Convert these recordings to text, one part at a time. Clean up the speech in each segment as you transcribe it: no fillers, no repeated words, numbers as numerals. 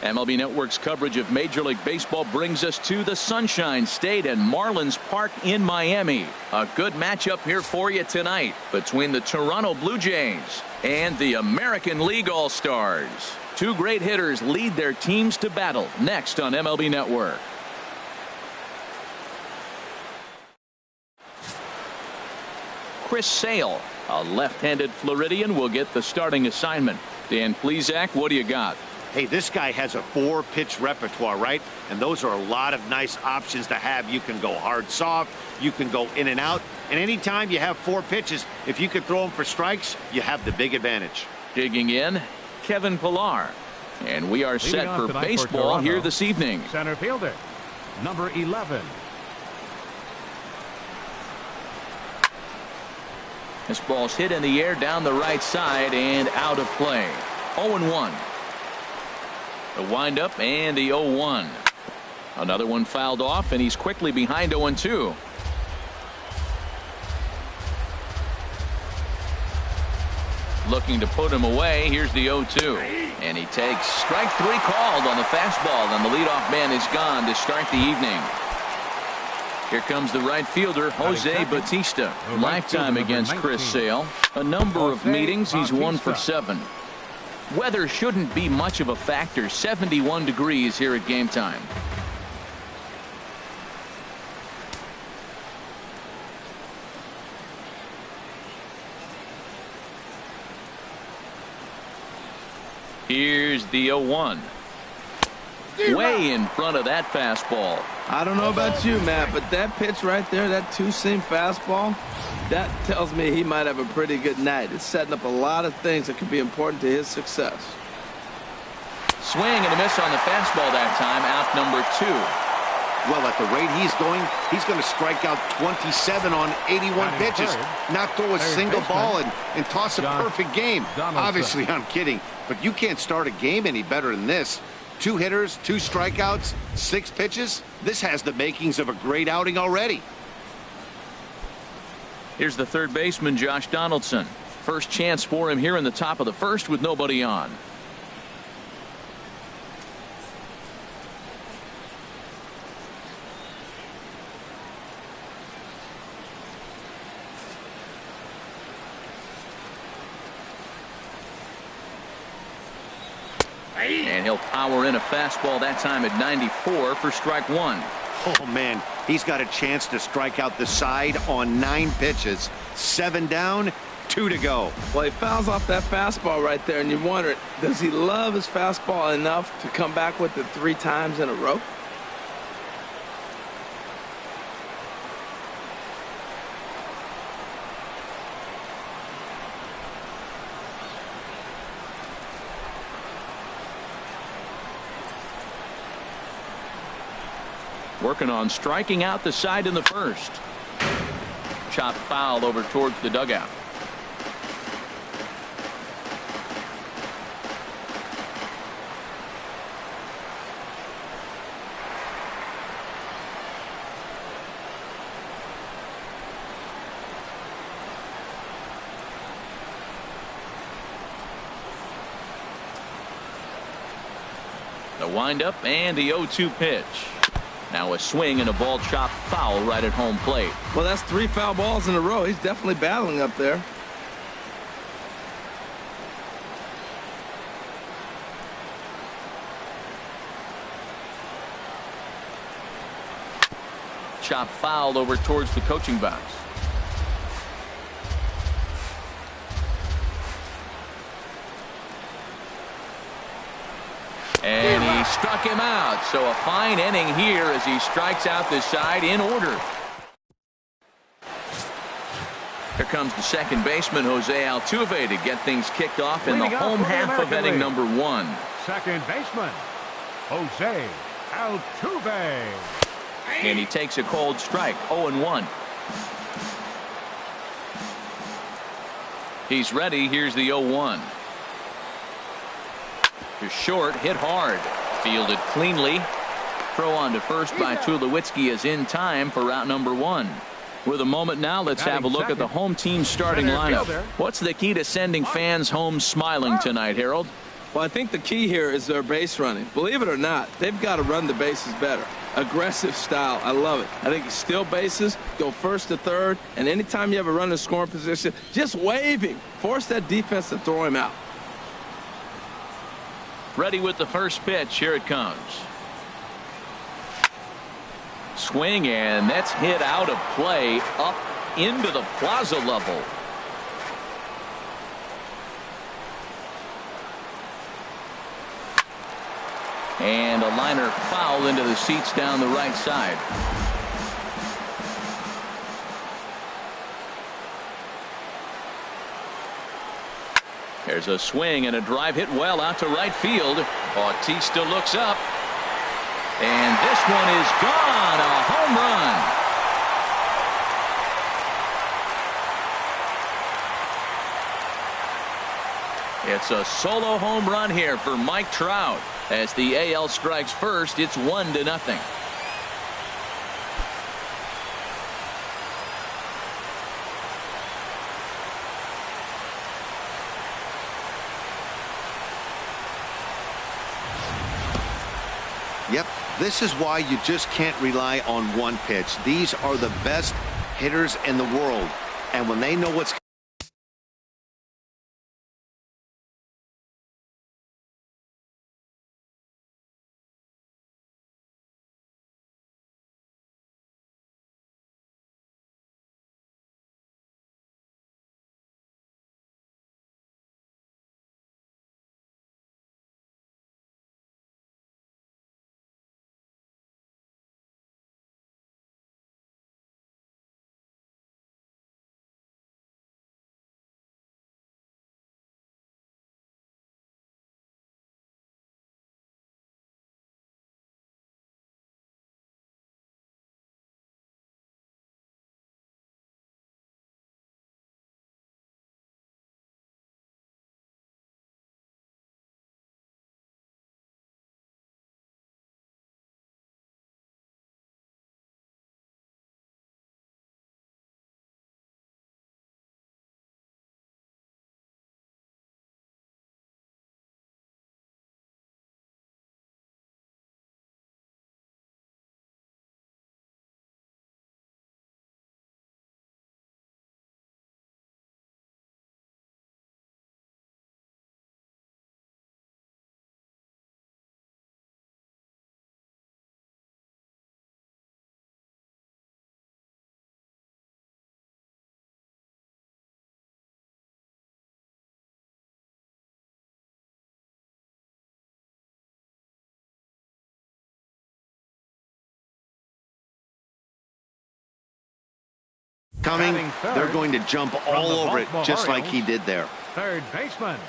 MLB Network's coverage of Major League Baseball brings us to the Sunshine State and Marlins Park in Miami. A good matchup here for you tonight between the Toronto Blue Jays and the American League All-Stars. Two great hitters lead their teams to battle next on MLB Network. Chris Sale, a left-handed Floridian, will get the starting assignment. Dan Plesac, what do you got? Hey, this guy has a 4-pitch repertoire, right? And those are a lot of nice options to have. You can go hard, soft. You can go in and out. And anytime you have 4 pitches, if you can throw them for strikes, you have the big advantage. Digging in, Kevin Pillar. And we are set for baseball here this evening. Center fielder, number 11. This ball's hit in the air down the right side and out of play. 0-1. The windup and the 0-1. Another one fouled off, and he's quickly behind 0-2. Looking to put him away. Here's the 0-2. And he takes strike 3 called on the fastball, and the leadoff man is gone to start the evening. Here comes the right fielder, Jose Bautista. Lifetime against Chris Sale. A number of meetings. He's 1 for 7. Weather shouldn't be much of a factor. 71 degrees here at game time. Here's the 0-1. Way in front of that fastball. I don't know about you, Matt, but that pitch right there, that two-seam fastball, that tells me he might have a pretty good night. It's setting up a lot of things that could be important to his success. Swing and a miss on the fastball that time. Out number 2. Well, at the rate he's going, he's going to strike out 27 on 81 pitches, not throw a single ball and toss a perfect game. Obviously, I'm kidding, but you can't start a game any better than this. 2 hitters, 2 strikeouts, 6 pitches. This has the makings of a great outing already. Here's the third baseman, Josh Donaldson. First chance for him here in the top of the first with nobody on. And he'll power in a fastball that time at 94 for strike 1. Oh, man, he's got a chance to strike out the side on 9 pitches. 7 down, 2 to go. Well, he fouls off that fastball right there, and you wonder, does he love his fastball enough to come back with it 3 times in a row? Working on striking out the side in the first. Chop foul over towards the dugout. The windup and the 0-2 pitch. Now a swing and a ball chopped foul right at home plate. Well, that's 3 foul balls in a row. He's definitely battling up there. Chop foul over towards the coaching box. And he struck him out. So a fine inning here as he strikes out this side in order. Here comes the second baseman, Jose Altuve, to get things kicked off in the home half of inning number 1. Second baseman, Jose Altuve. And he takes a cold strike, 0-1. He's ready. Here's the 0-1. To short, hit hard. Fielded cleanly. Throw on to first by Tulowitzki is in time for route number 1. With a moment now, let's have a look at the home team starting lineup. What's the key to sending fans home smiling tonight, Harold? Well, I think the key here is their base running. Believe it or not, they've got to run the bases better. Aggressive style. I love it. I think you steal bases, go first to third, and anytime you have a runner in scoring position, just wave him. Force that defense to throw him out. Ready with the first pitch. Here it comes. Swing, and that's hit out of play up into the plaza level. And a liner foul into the seats down the right side. There's a swing and a drive hit well out to right field. Bautista looks up. And this one is gone. A home run. It's a solo home run here for Mike Trout. As the AL strikes first, it's 1-0. Yep, this is why you just can't rely on one pitch. These are the best hitters in the world, and when they know what's coming, they're going to jump all over it just like he did there. Third baseman,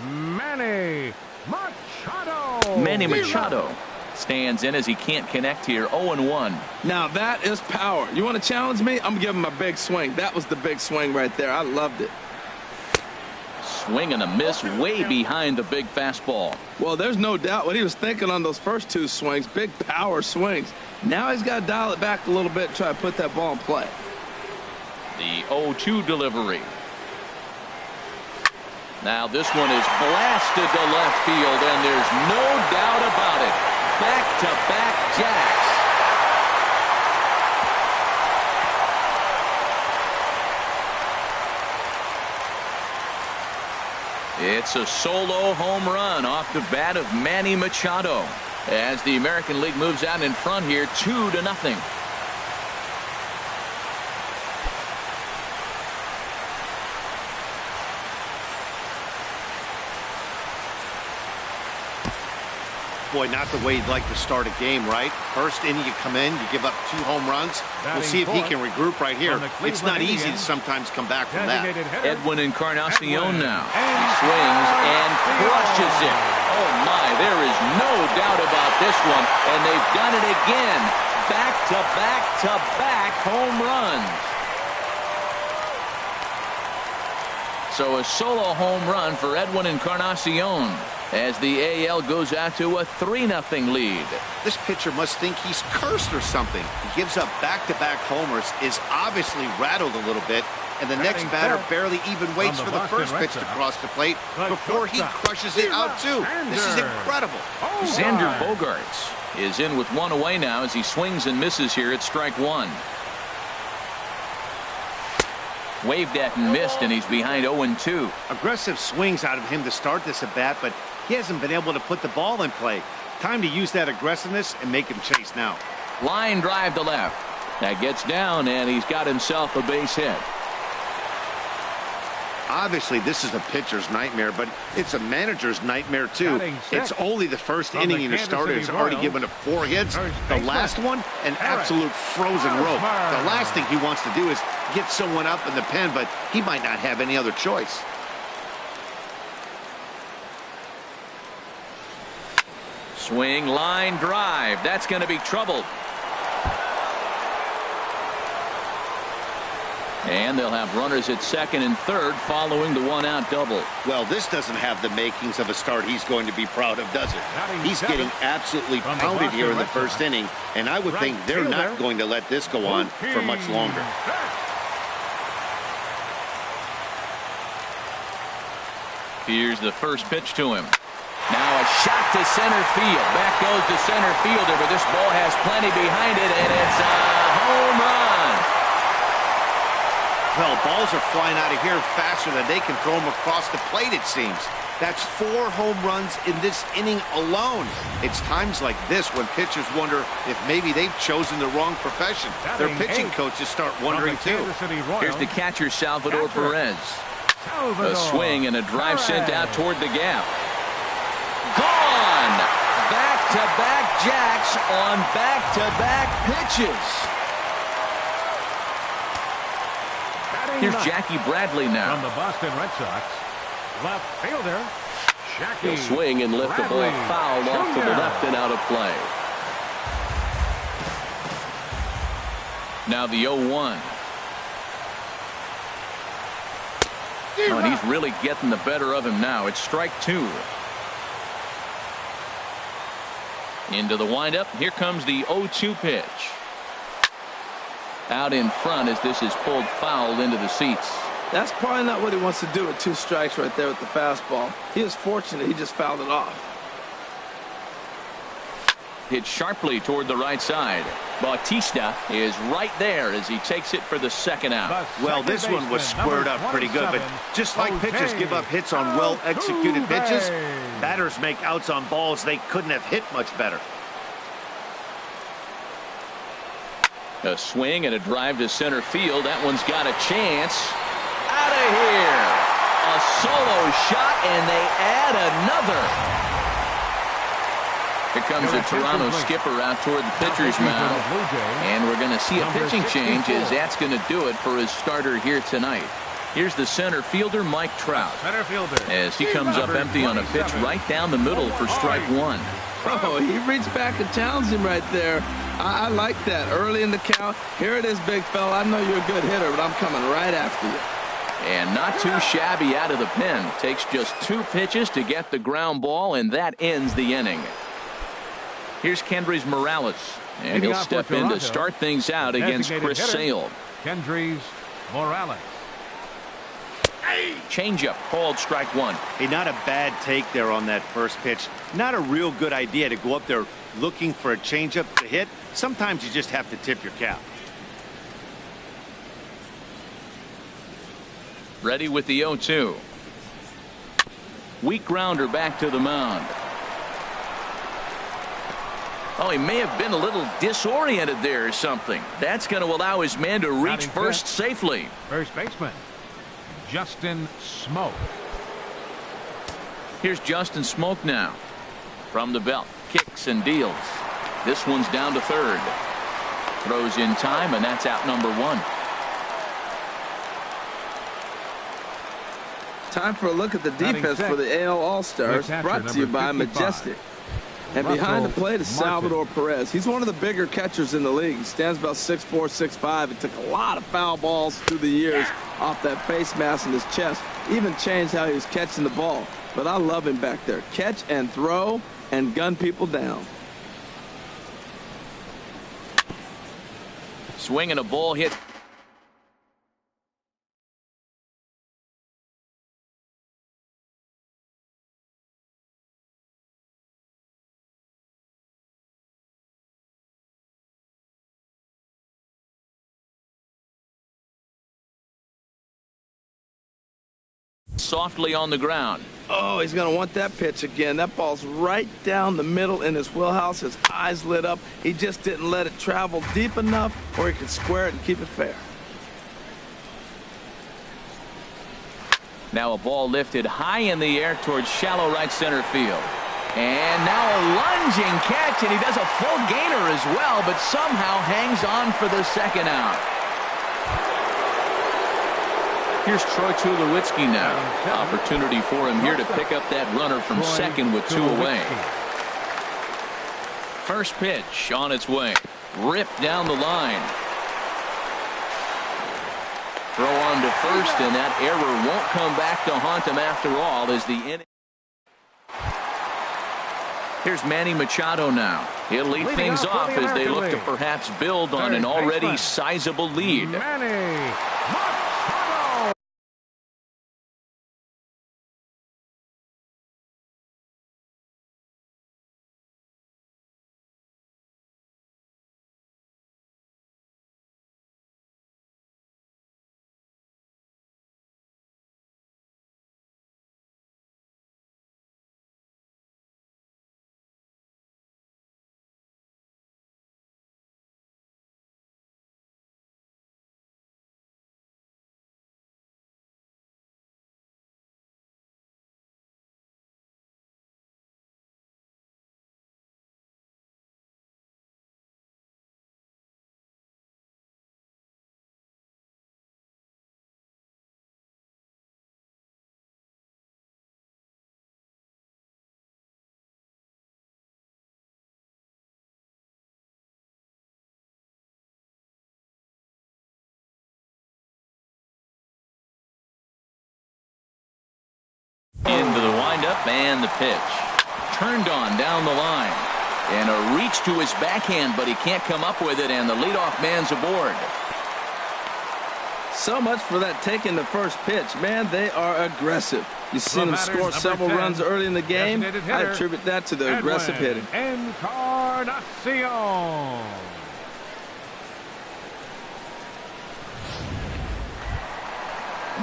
Manny Machado. Manny Machado stands in as he can't connect here. 0-1. Now that is power. You want to challenge me? I'm giving him a big swing. That was the big swing right there. I loved it. Swing and a miss way behind the big fastball. Well, there's no doubt what he was thinking on those first two swings. Big power swings. Now he's got to dial it back a little bit and try to put that ball in play. The 0-2 delivery. Now this one is blasted to left field, and there's no doubt about it. Back-to-back jacks. It's a solo home run off the bat of Manny Machado as the American League moves out in front here 2-0. Boy, not the way you'd like to start a game, right? First inning, you come in, you give up 2 home runs. We'll see if he can regroup right here. It's not easy to sometimes come back from that. Edwin Encarnacion now. He swings and crushes it. Oh, my, there is no doubt about this one. And they've done it again. Back-to-back-to-back home runs. So a solo home run for Edwin Encarnacion as the AL goes out to a 3-0 lead. This pitcher must think he's cursed or something. He gives up back-to-back homers, is obviously rattled a little bit, and the next batter barely even waits for the first pitch to cross the plate before he crushes it out too. This is incredible. Xander Bogaerts is in with one away now as he swings and misses here at strike one. Waved at and missed, and he's behind 0-2. Aggressive swings out of him to start this at bat, but he hasn't been able to put the ball in play. Time to use that aggressiveness and make him chase now. Line drive to left. That gets down, and he's got himself a base hit. Obviously, this is a pitcher's nightmare, but it's a manager's nightmare, too. It's only the first inning and your starter has already given up 4 hits. The last one, an absolute frozen rope. The last thing he wants to do is get someone up in the pen, but he might not have any other choice. Swing, line drive. That's going to be trouble. And they'll have runners at second and third following the one-out double. Well, this doesn't have the makings of a start he's going to be proud of, does it? He's getting absolutely pounded here in the first inning, and I would think they're not going to let this go on for much longer. Here's the first pitch to him. Now a shot to center field. Back goes the center fielder, but this ball has plenty behind it, and it's a home run. Well, balls are flying out of here faster than they can throw them across the plate, it seems. That's 4 home runs in this inning alone. It's times like this when pitchers wonder if maybe they've chosen the wrong profession. Their pitching coaches start wondering, too. Here's the catcher, Salvador Perez. A swing and a drive sent out toward the gap. Gone! Back-to-back jacks on back-to-back pitches. Here's Jackie Bradley now. From the Boston Red Sox, left fielder, Jackie. He'll swing and lift the ball foul off to the left and out of play. Now the 0-1. Oh, and he's really getting the better of him now. It's strike 2. Into the windup. Here comes the 0-2 pitch. Out in front as this is pulled foul into the seats. That's probably not what he wants to do with 2 strikes right there with the fastball. He is fortunate he just fouled it off. Hit sharply toward the right side. Bautista is right there as he takes it for the second out. Well, this one was squared up pretty good, but just like pitchers give up hits on well-executed pitches, batters make outs on balls they couldn't have hit much better. A swing and a drive to center field. That one's got a chance. Out of here. A solo shot, and they add another. Here comes the Toronto skipper out toward the pitcher's mound. And we're going to see a pitching change as that's going to do it for his starter here tonight. Here's the center fielder, Mike Trout, as he comes up empty on a pitch right down the middle for strike 1. Oh, he reached back and challenged him right there. I like that. Early in the count. Here it is, big fella. I know you're a good hitter, but I'm coming right after you. And not too shabby out of the pen. Takes just 2 pitches to get the ground ball, and that ends the inning. Here's Kendrys Morales, and he'll step in to start things out against Chris Sale. Kendrys Morales. Changeup called strike 1. Hey, not a bad take there on that first pitch. Not a real good idea to go up there looking for a changeup to hit. Sometimes you just have to tip your cap. Ready with the 0-2. Weak grounder back to the mound. Oh, he may have been a little disoriented there or something. That's going to allow his man to reach first safely. First baseman, Justin Smoke. Here's Justin Smoke now. From the belt, kicks and deals. This one's down to third. Throws in time, and that's out number 1. Time for a look at the defense for the AL All-Stars, brought to you by Majestic. And behind the plate is Salvador Perez. He's one of the bigger catchers in the league. He stands about 6'4", 6'5". It took a lot of foul balls through the years off that face mask in his chest. Even changed how he was catching the ball. But I love him back there. Catch and throw and gun people down. Swinging a ball hit softly on the ground. Oh, he's going to want that pitch again. That ball's right down the middle in his wheelhouse. His eyes lit up. He just didn't let it travel deep enough where he could square it and keep it fair. Now a ball lifted high in the air towards shallow right center field. And now a lunging catch, and he does a full gainer as well, but somehow hangs on for the second out. Here's Troy Tulowitzki now. Opportunity for him here to pick up that runner from second with two away. First pitch on its way. Ripped down the line. Throw on to first, and that error won't come back to haunt him after all as the inning. Here's Manny Machado now. He'll lead things off as they look to perhaps build on an already sizable lead. Manny Machado. Into the windup and the pitch. Turned on down the line. And a reach to his backhand, but he can't come up with it, and the leadoff man's aboard. So much for that taking the first pitch. Man, they are aggressive. You've seen them score several runs early in the game. I attribute that to the aggressive hitting. Encarnacion.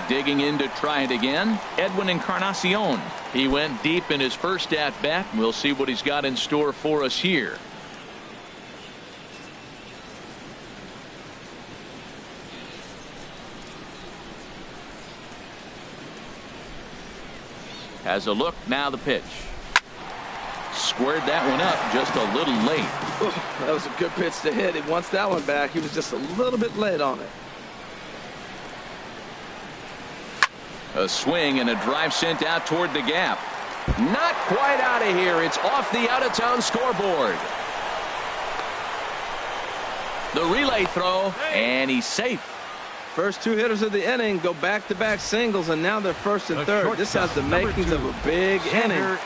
Digging in to try it again, Edwin Encarnacion. He went deep in his first at-bat. We'll see what he's got in store for us here. Has a look, now the pitch. Squared that one up just a little late. That was a good pitch to hit. He wants that one back. He was just a little bit late on it. A swing and a drive sent out toward the gap. Not quite out of here. It's off the out-of-town scoreboard. The relay throw, and he's safe. First two hitters of the inning go back-to-back singles, and now they're first and third. This has the makings of a big inning.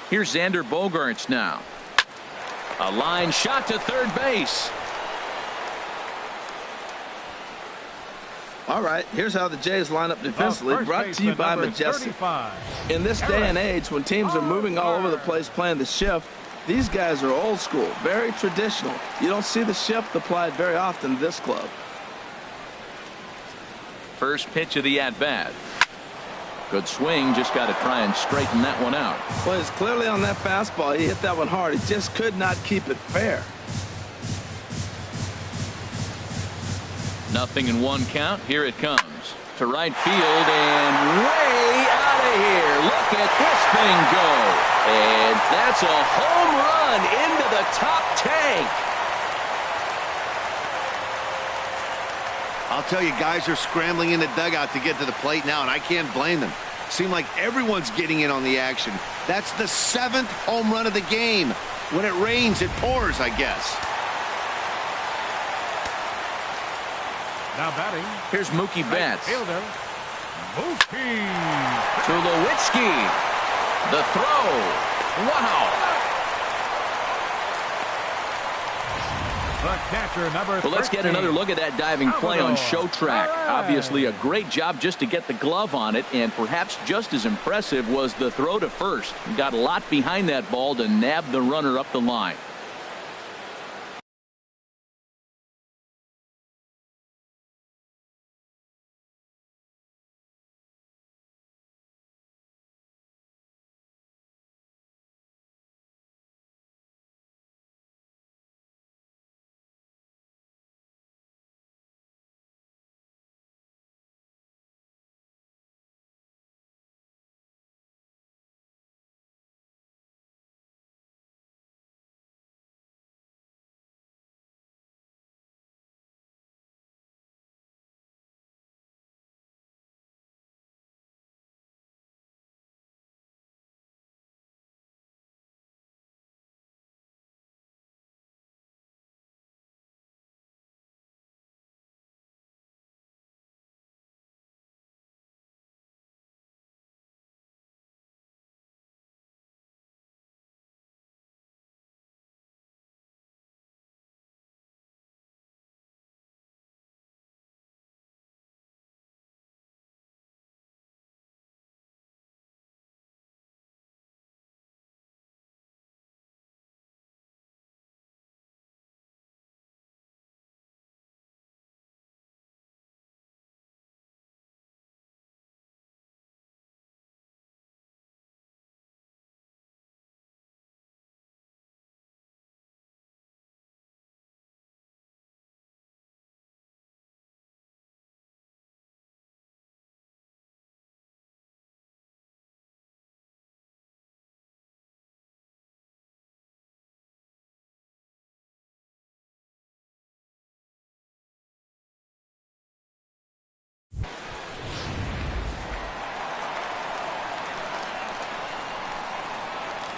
Here's Xander Bogaerts now. A line shot to third base. All right, here's how the Jays line up defensively, brought to you by Majestic. In this day and age, when teams are moving all over the place playing the shift, these guys are old school, very traditional. You don't see the shift applied very often in this club. First pitch of the at-bat. Good swing, just got to try and straighten that one out. Well, he's clearly on that fastball. He hit that one hard. He just could not keep it fair. Nothing in one count. Here it comes to right field and way out of here. Look at this thing go. And that's a home run into the top tank. I'll tell you, guys are scrambling in the dugout to get to the plate now, and I can't blame them. Seems like everyone's getting in on the action. That's the 7th home run of the game. When it rains, it pours, I guess. Now batting. Here's Mookie Betts. Fielder. Mookie. Tulowitzki. The throw. Wow. The catcher, number 13. Well, let's get another look at that diving play on show track. Obviously a great job just to get the glove on it, and perhaps just as impressive was the throw to first. Got a lot behind that ball to nab the runner up the line.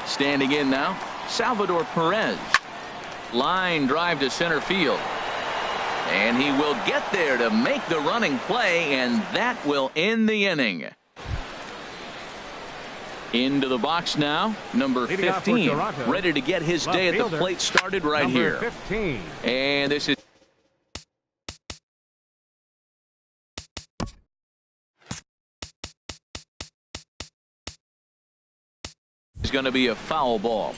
Standing in now, Salvador Perez. Line drive to center field. And he will get there to make the running play, and that will end the inning. Into the box now, number 15, ready to get his day at the plate started right here. 15. And this is going to be a foul ball.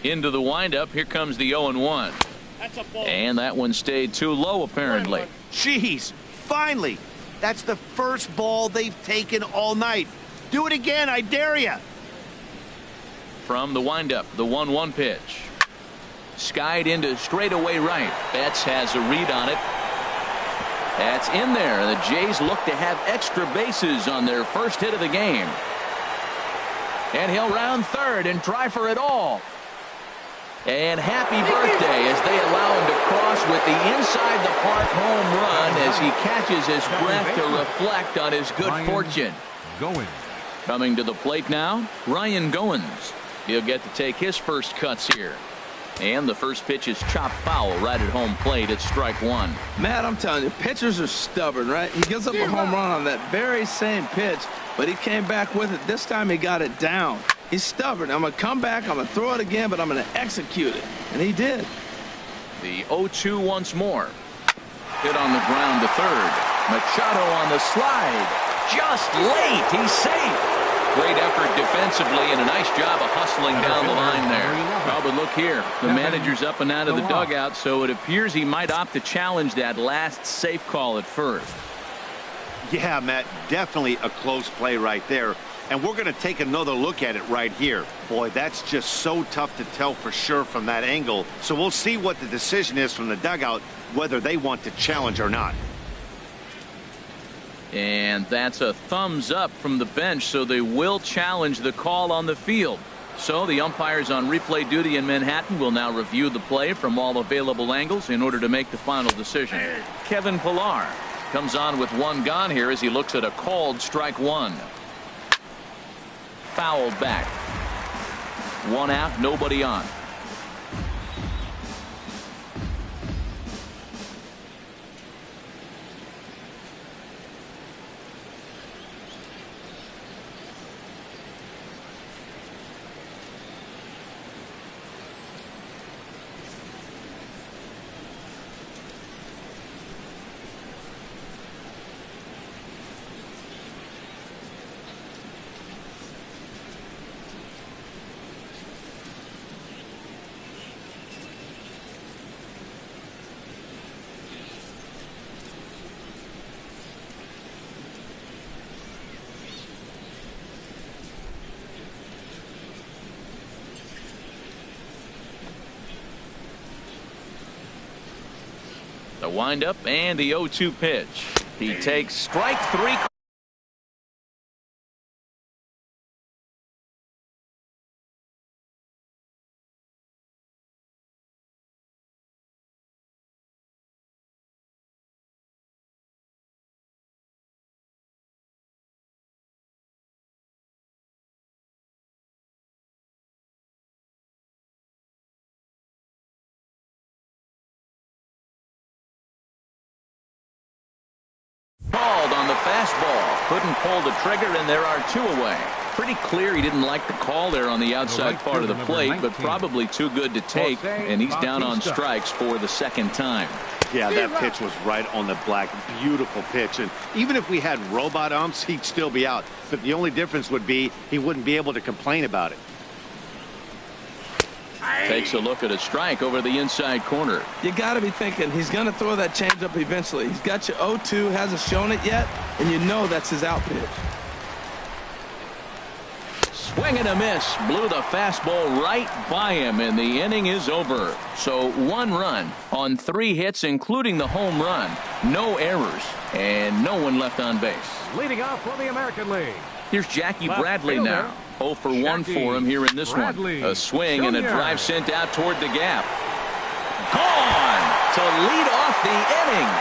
Into the windup, here comes the 0-1. And that one stayed too low, apparently. Jeez, finally. That's the first ball they've taken all night. Do it again, I dare you. From the windup, the 1-1 pitch. Skied into straightaway right. Betts has a read on it. That's in there. The Jays look to have extra bases on their first hit of the game. And he'll round third and try for it all. And happy birthday as they allow him to cross with the inside the park home run as he catches his breath to reflect on his good fortune. Coming to the plate now, Ryan Goins. He'll get to take his first cuts here. And the first pitch is chopped foul right at home plate. It's strike one. Matt, I'm telling you, pitchers are stubborn, right? He gives up a home run on that very same pitch, but he came back with it. This time he got it down. He's stubborn. I'm going to come back, I'm going to throw it again, but I'm going to execute it. And he did. The 0-2 once more. Hit on the ground to third. Machado on the slide. Just late. He's safe. Great effort defensively and a nice job of hustling down the line there. Oh, but look here. The manager's up and out of the dugout, so it appears he might opt to challenge that last safe call at first. Yeah, Matt, definitely a close play right there. And we're going to take another look at it right here. Boy, that's just so tough to tell for sure from that angle. So we'll see what the decision is from the dugout, whether they want to challenge or not. And that's a thumbs up from the bench, so they will challenge the call on the field. So the umpires on replay duty in Manhattan will now review the play from all available angles in order to make the final decision. Kevin Pillar comes on with one gone here as he looks at a called strike one. Fouled back. One out, nobody on. The windup and the 0-2 pitch. He takes strike three. Called on the fastball. Couldn't pull the trigger, and there are two away. Pretty clear he didn't like the call there on the outside part of the plate, but probably too good to take, and he's down on strikes for the second time. Yeah, that pitch was right on the black. Beautiful pitch. And even if we had robot umps, he'd still be out. But the only difference would be he wouldn't be able to complain about it. Takes a look at a strike over the inside corner. You got to be thinking he's going to throw that changeup eventually. He's got your 0-2, hasn't shown it yet, and you know that's his out pitch. Swing and a miss. Blew the fastball right by him, and the inning is over. So 1 run on 3 hits, including the home run. No errors, and no one left on base. Leading off for the American League. Here's Jackie Bradley now. 0 for 1 for him here in this one. A swing and a drive sent out toward the gap. Gone to lead off the inning.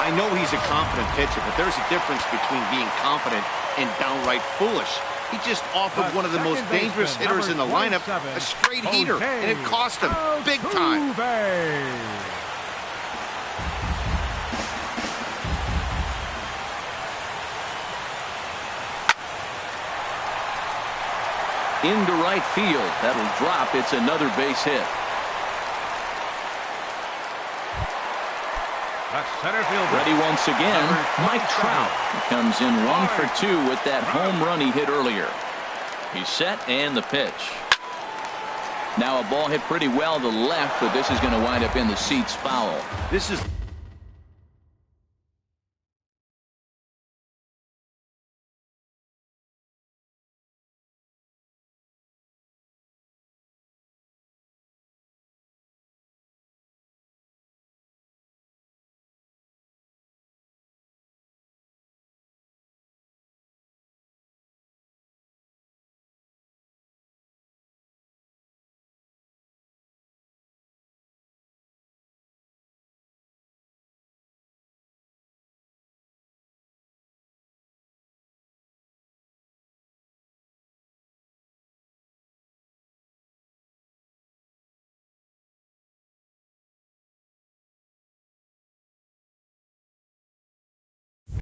I know he's a confident pitcher, but there's a difference between being confident and downright foolish. He just offered one of the most dangerous hitters in the lineup a straight heater, and it cost him big time. Into right field. That'll drop. It's another base hit. Center fielder. Ready once again, Mike Trout. He comes in 1 for 2 with that home run he hit earlier. He's set and the pitch. Now a ball hit pretty well to the left, but this is going to wind up in the seats foul. This is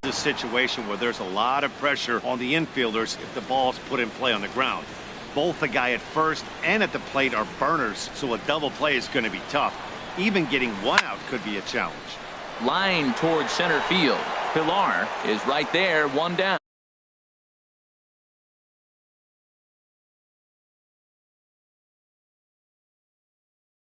a situation where there's a lot of pressure on the infielders if the ball's put in play on the ground. Both the guy at first and at the plate are burners, so a double play is going to be tough. Even getting one out could be a challenge. Line towards center field. Pilar is right there, one down.